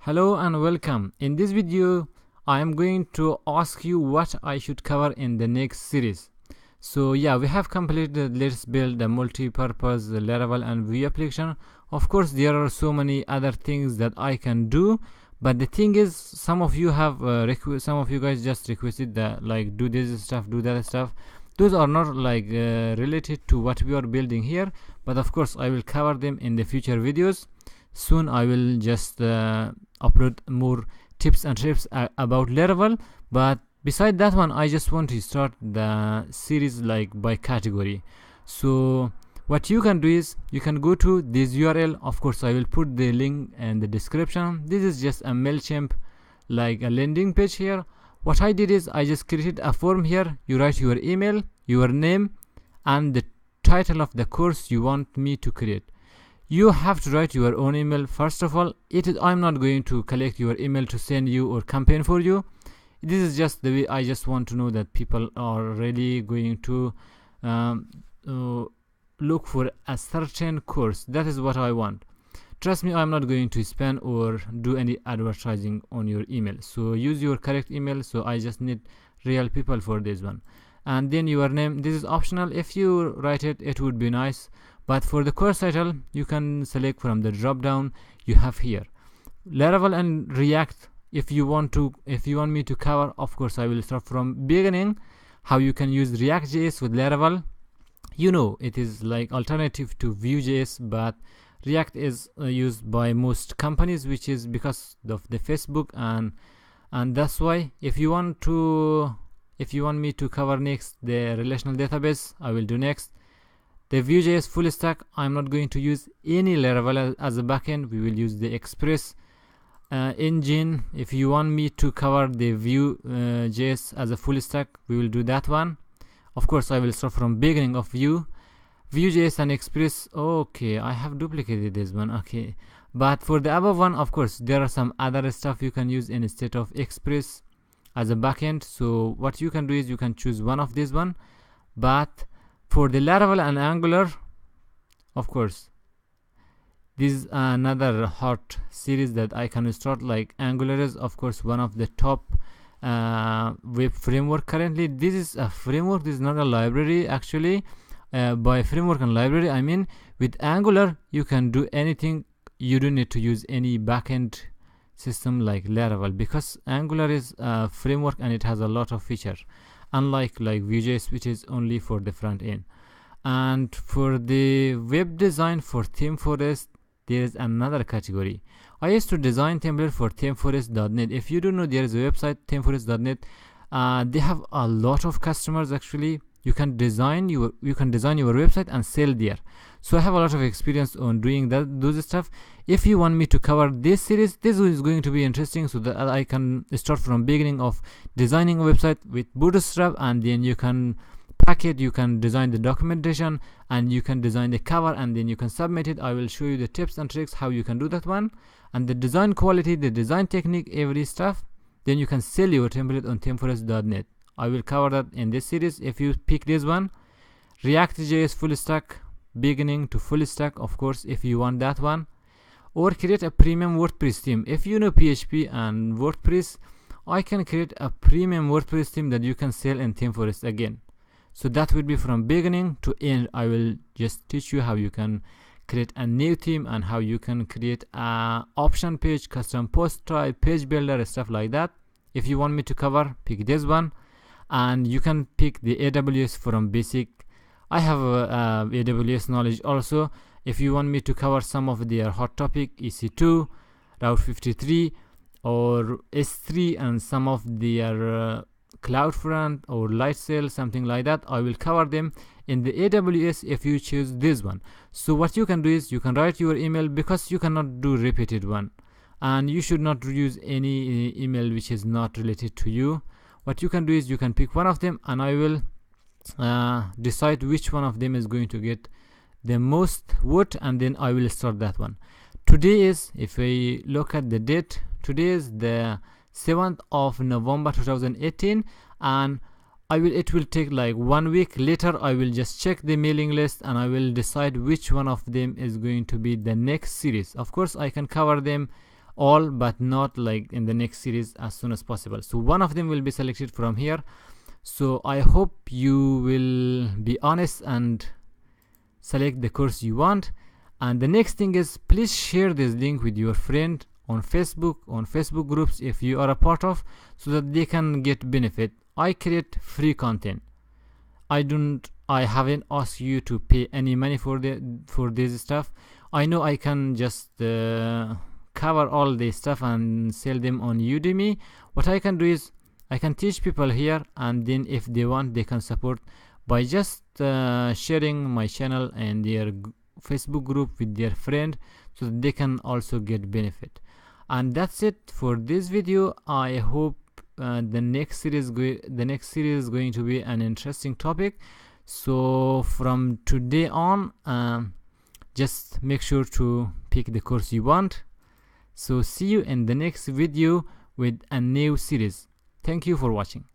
Hello and welcome. In this video, I am going to ask you what I should cover in the next series. So yeah, we have completed Let's Build a Multi-Purpose Laravel and Vue application. Of course, there are so many other things that I can do, but the thing is, some of you have some of you guys just requested that like do this stuff, do that stuff. Those are not like related to what we are building here, but of course I will cover them in the future videos. Soon I will just upload more tips and tricks about Laravel, but beside that one I just want to start the series like by category. So what you can do is you can go to this URL. Of course I will put the link in the description. This is just a MailChimp like a landing page here. What I did is I just created a form here. You write your email, your name, and the title of the course you want me to create. You have to write your own email. First of all, I'm not going to collect your email to send you or campaign for you. This is just the way I just want to know that people are really going to look for a certain course. That is what I want. Trust me, I'm not going to spam or do any advertising on your email. So use your correct email. So I just need real people for this one. And then your name. This is optional. If you write it, it would be nice. But for the course title, you can select from the drop down you have here. Laravel and React. If you want me to cover, of course I will start from beginning. How you can use React.js with Laravel. You know, it is like alternative to Vue.js, but React is used by most companies, which is because of the Facebook, and that's why if you want me to cover next the relational database, I will do next. The Vue.js full stack, I'm not going to use any Laravel as a backend. We will use the Express engine. If you want me to cover the Vue.js as a full stack, we will do that one. Of course, I will start from beginning of Vue.js and Express. Okay, I have duplicated this one. Okay, but for the above one, of course, there are some other stuff you can use instead of Express as a backend. So what you can do is you can choose one of these one, but for the Laravel and Angular, of course, this is another hot series that I can start. Like Angular is, of course, one of the top web framework currently. This is a framework. This is not a library actually. By framework and library, I mean with Angular you can do anything. You don't need to use any backend system like Laravel, because Angular is a framework and it has a lot of features, unlike like Vue.js, which is only for the front end. And for the web design for ThemeForest, there is another category. I used to design template for ThemeForest.net. If you don't know, there is a website ThemeForest.net. They have a lot of customers actually. You can design your website and sell there. So I have a lot of experience on doing those stuff. If you want me to cover this series, this is going to be interesting, so that I can start from beginning of designing a website with Bootstrap, and then you can pack it, you can design the documentation, and you can design the cover, and then you can submit it. I will show you the tips and tricks how you can do that one, and the design quality, the design technique, every stuff. Then you can sell your template on ThemeForest.net. I will cover that in this series. If you pick this one, React.js full stack, beginning to full stack, of course, if you want that one, or create a premium WordPress theme. If you know PHP and WordPress, I can create a premium WordPress theme that you can sell in ThemeForest again. So that will be from beginning to end. I will just teach you how you can create a new theme and how you can create a option page, custom post type, page builder, stuff like that. If you want me to cover, pick this one. And you can pick the AWS from basic. I have AWS knowledge also. If you want me to cover some of their hot topic, EC2, Route 53, or S3, and some of their CloudFront or Lightsail, something like that, I will cover them in the AWS if you choose this one. So what you can do is you can write your email, because you cannot do repeated one, and you should not use any email which is not related to you. What you can do is you can pick one of them, and I will decide which one of them is going to get the most vote, and then I will start that one. Today is, if we look at the date, today is the 7th of November 2018, and it will take like 1 week. Later I will just check the mailing list, and I will decide which one of them is going to be the next series. Of course I can cover them all, but not like in the next series as soon as possible. So one of them will be selected from here. So I hope you will be honest and select the course you want. And the next thing is, please share this link with your friend on Facebook groups if you are a part of, so that they can get benefit. I create free content. I haven't asked you to pay any money for this stuff. I know I can just cover all this stuff and sell them on Udemy. What I can do is I can teach people here, and then if they want, they can support by just sharing my channel and their Facebook group with their friend, so that they can also get benefit. And that's it for this video. I hope the next series is going to be an interesting topic. So from today on, just make sure to pick the course you want. So see you in the next video with a new series. Thank you for watching.